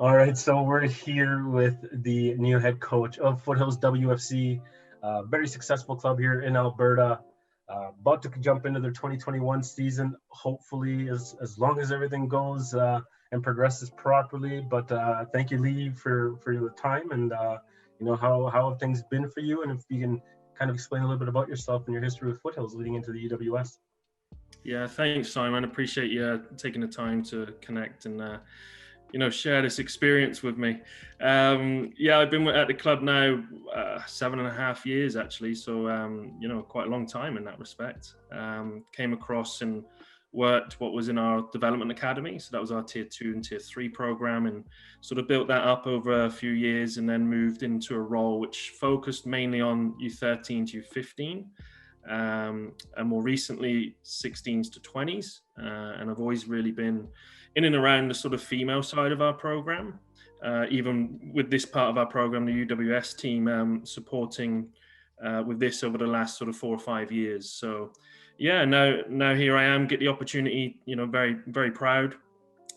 All right, so we're here with the new head coach of Foothills WFC, very successful club here in Alberta. About to jump into their 2021 season, hopefully, as long as everything goes and progresses properly. But thank you, Lee, for your time and how have things been for you, and if you can kind of explain a little bit about yourself and your history with Foothills leading into the UWS. Yeah, thanks, Simon. Appreciate you taking the time to connect and share this experience with me. I've been at the club now 7.5 years actually, so quite a long time in that respect. Came across and worked what was in our development academy, so that was our tier 2 and tier 3 program, and sort of built that up over a few years, and then moved into a role which focused mainly on U13 to U15. And more recently 16s to 20s, and I've always really been in and around the sort of female side of our program, even with this part of our program, the UWS team, supporting with this over the last sort of 4 or 5 years. So yeah, now here I am, get the opportunity, very, very proud,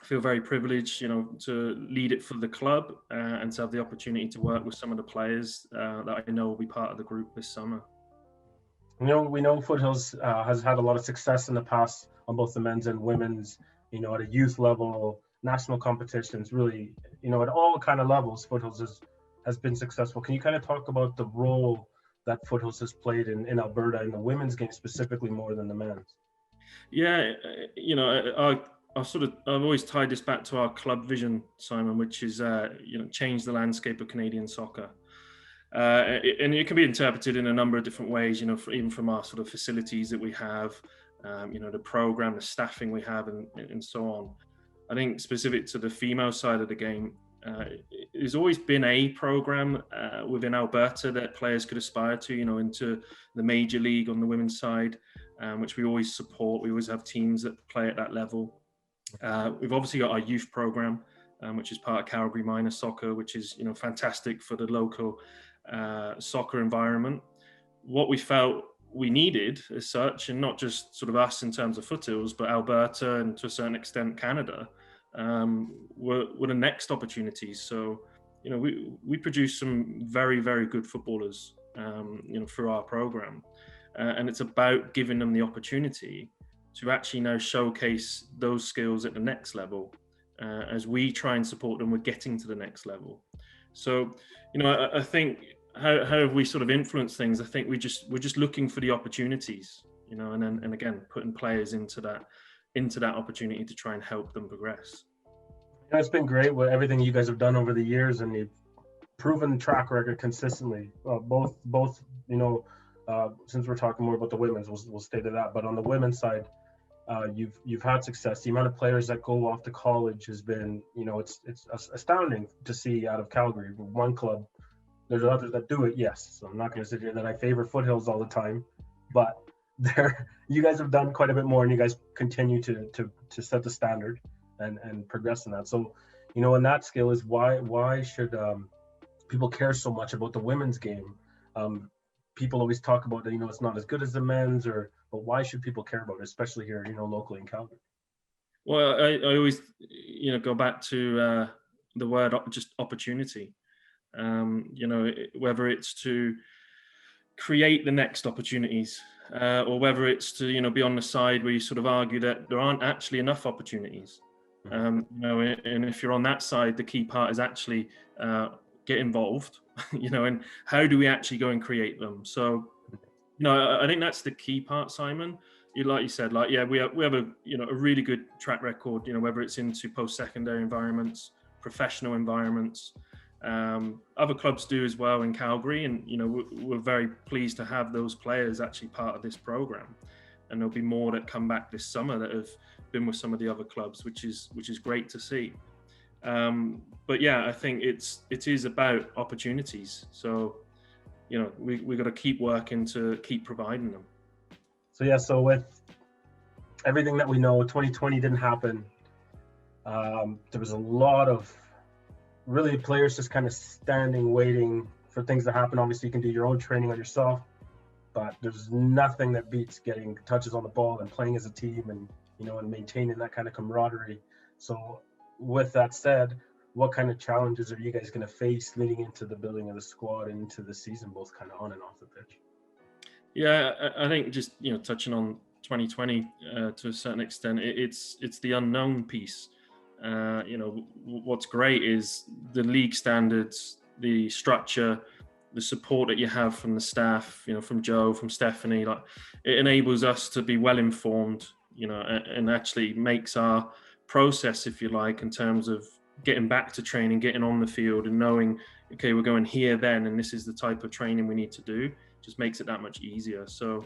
feel very privileged, to lead it for the club, and to have the opportunity to work with some of the players that I know will be part of the group this summer. We know Foothills has had a lot of success in the past on both the men's and women's, at a youth level, national competitions, really, at all kind of levels, Foothills has been successful. Can you kind of talk about the role that Foothills has played in Alberta in the women's game specifically more than the men's? Yeah, I've always tied this back to our club vision, Simon, which is, change the landscape of Canadian soccer. And it can be interpreted in a number of different ways, even from our sort of facilities that we have, the program, the staffing we have, and so on. I think specific to the female side of the game, there's always been a program within Alberta that players could aspire to, into the major league on the women's side, which we always support. We always have teams that play at that level. We've obviously got our youth program, which is part of Calgary Minor Soccer, which is, fantastic for the local soccer environment. What we felt we needed as such, and not just sort of us in terms of Foothills, but Alberta and to a certain extent Canada, were the next opportunities. So, we produce some very, very good footballers, through our program, and it's about giving them the opportunity to actually now showcase those skills at the next level, as we try and support them with getting to the next level. So, I think how have we sort of influenced things? I think we're just looking for the opportunities, and again putting players into that opportunity to try and help them progress. It's been great with everything you guys have done over the years, and you've proven track record consistently. Both since we're talking more about the women's, we'll stay to that. But on the women's side, you've had success. The amount of players that go off to college has been, it's astounding to see out of Calgary. One club, there's others that do it, yes. So I'm not going to sit here that I favor Foothills all the time, but you guys have done quite a bit more, and you guys continue to set the standard and progress in that. So, in that scale is why should people care so much about the women's game? People always talk about that, it's not as good as the men's, but why should people care about it, especially here, locally in Calgary? Well, I always, go back to the word just opportunity. Whether it's to create the next opportunities, or whether it's to, be on the side where you sort of argue that there aren't actually enough opportunities. And if you're on that side, the key part is actually get involved, and how do we actually go and create them? So, I think that's the key part, Simon. Like you said, we have a a really good track record, whether it's into post-secondary environments, professional environments. Other clubs do as well in Calgary, and we're very pleased to have those players actually part of this program. And there'll be more that come back this summer that have been with some of the other clubs, which is great to see. But yeah, I think it is about opportunities. So, we got to keep working to keep providing them. So with everything that we know, 2020 didn't happen. There was a lot of really players just kind of standing, waiting for things to happen. Obviously, you can do your own training on yourself, but there's nothing that beats getting touches on the ball and playing as a team and, and maintaining that kind of camaraderie. So with that said, what kind of challenges are you guys going to face leading into the building of the squad and into the season, both kind of on and off the pitch? Yeah, I think just touching on 2020 to a certain extent, it's the unknown piece. What's great is the league standards, the structure, the support that you have from the staff, from Joe, from Stephanie. Like, it enables us to be well informed, and actually makes our process, if you like, in terms of getting back to training, getting on the field, and knowing, okay, we're going here then, and this is the type of training we need to do. Just makes it that much easier. So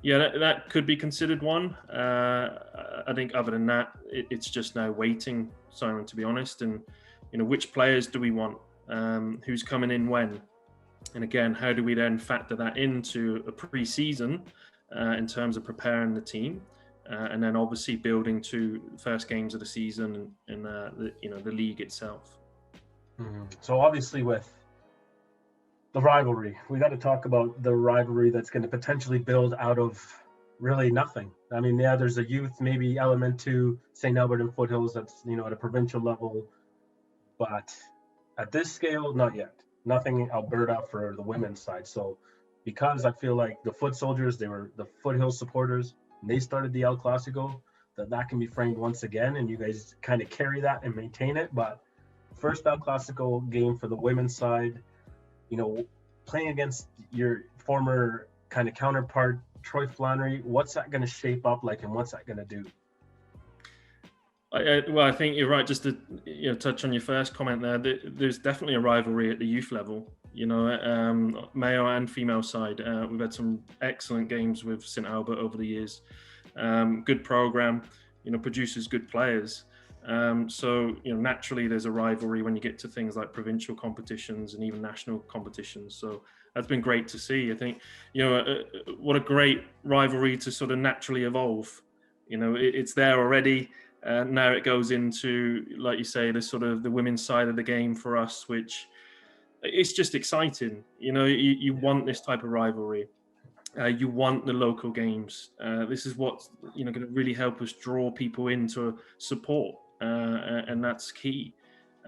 yeah, that could be considered one. I think other than that, it's just now waiting, Simon, to be honest. And which players do we want? Who's coming in when? And again, how do we then factor that into a pre-season in terms of preparing the team, and then obviously building to the first games of the season and the league itself. Mm-hmm. So obviously with the rivalry, we got to talk about the rivalry that's going to potentially build out of really nothing. I mean, yeah, there's a youth maybe element to St. Albert and Foothills that's at a provincial level, but at this scale, not yet. Nothing Alberta for the women's side. So because I feel like the Foot Soldiers, they were the Foothills supporters, and they started the El Clasico, that can be framed once again, and you guys kind of carry that and maintain it. But first El Clasico game for the women's side, playing against your former kind of counterpart, Troye Flannery, what's that going to shape up like, and what's that going to do? Well, I think you're right. Just to touch on your first comment there, there's definitely a rivalry at the youth level. Male and female side. We've had some excellent games with St. Albert over the years. Good program, produces good players. So naturally there's a rivalry when you get to things like provincial competitions and even national competitions. So that's been great to see. I think what a great rivalry to sort of naturally evolve. It's there already. Now it goes into, like you say, the sort of the women's side of the game for us, which it's just exciting. You want this type of rivalry. You want the local games. This is what's going to really help us draw people into support, and that's key.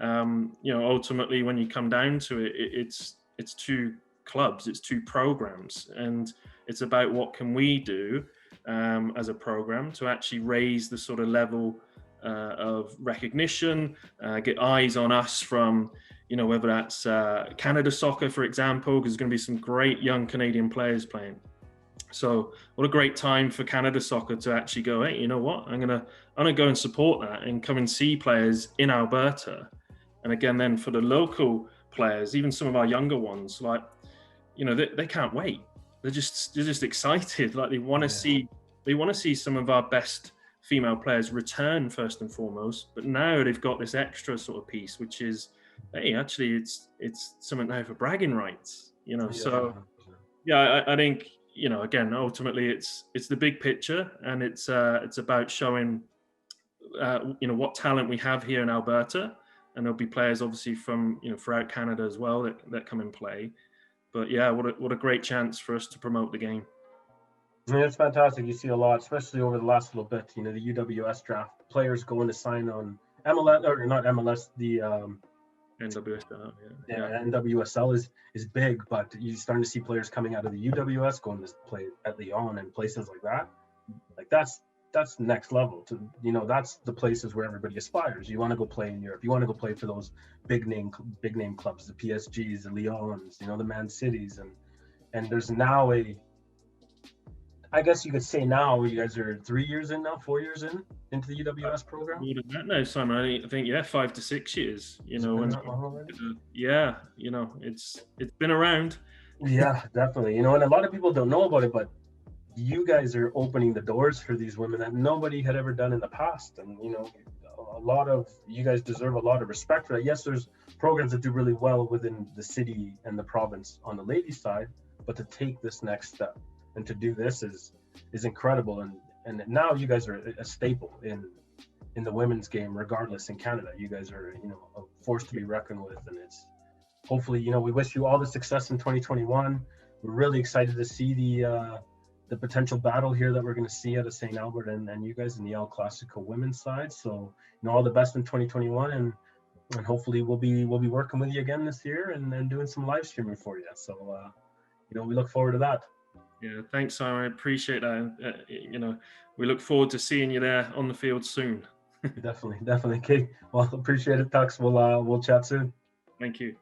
Ultimately, when you come down to it, it's two clubs, it's two programs, and it's about what can we do as a program to actually raise the sort of level of recognition, get eyes on us from whether that's Canada Soccer, for example, because there's going to be some great young Canadian players playing. So what a great time for Canada Soccer to actually go, hey, you know what? I'm gonna go and support that and come and see players in Alberta. And again, then for the local players, even some of our younger ones, like they can't wait. They're just excited. Like they want to see some of our best female players return first and foremost. But now they've got this extra sort of piece, which is, hey, actually it's something now for bragging rights. So yeah, I think. Again, ultimately, it's the big picture, and it's about showing, what talent we have here in Alberta, and there'll be players obviously from throughout Canada as well that come and play. But yeah, what a great chance for us to promote the game. I mean, it's fantastic. You see a lot, especially over the last little bit. The UWS draft players going to sign on MLS, or not MLS, the NWSL, NWSL is big, but you're starting to see players coming out of the UWS going to play at Lyon and places like that. Like that's next level. That's the places where everybody aspires. You want to go play in Europe. You want to go play for those big name clubs, the PSGs, the Lyons, the Man Cities, and there's now I guess you could say now you guys are 3 years in now, 4 years into the UWS program. More than that now, Simon. I think 5 to 6 years. It's been around. Yeah, definitely. And a lot of people don't know about it, but you guys are opening the doors for these women that nobody had ever done in the past, and a lot of you guys deserve a lot of respect for that. Yes, there's programs that do really well within the city and the province on the ladies' side, but to take this next step and to do this is incredible, and now you guys are a staple in the women's game regardless in Canada. You guys are a force to be reckoned with, and it's hopefully we wish you all the success in 2021. We're really excited to see the potential battle here that we're going to see out of St. Albert and you guys in the El Clasico women's side. So all the best in 2021, and And hopefully we'll be working with you again this year and doing some live streaming for you. So we look forward to that. Yeah, thanks, Simon. I appreciate that. We look forward to seeing you there on the field soon. Definitely. Okay. Well, appreciate it, Tux. We'll chat soon. Thank you.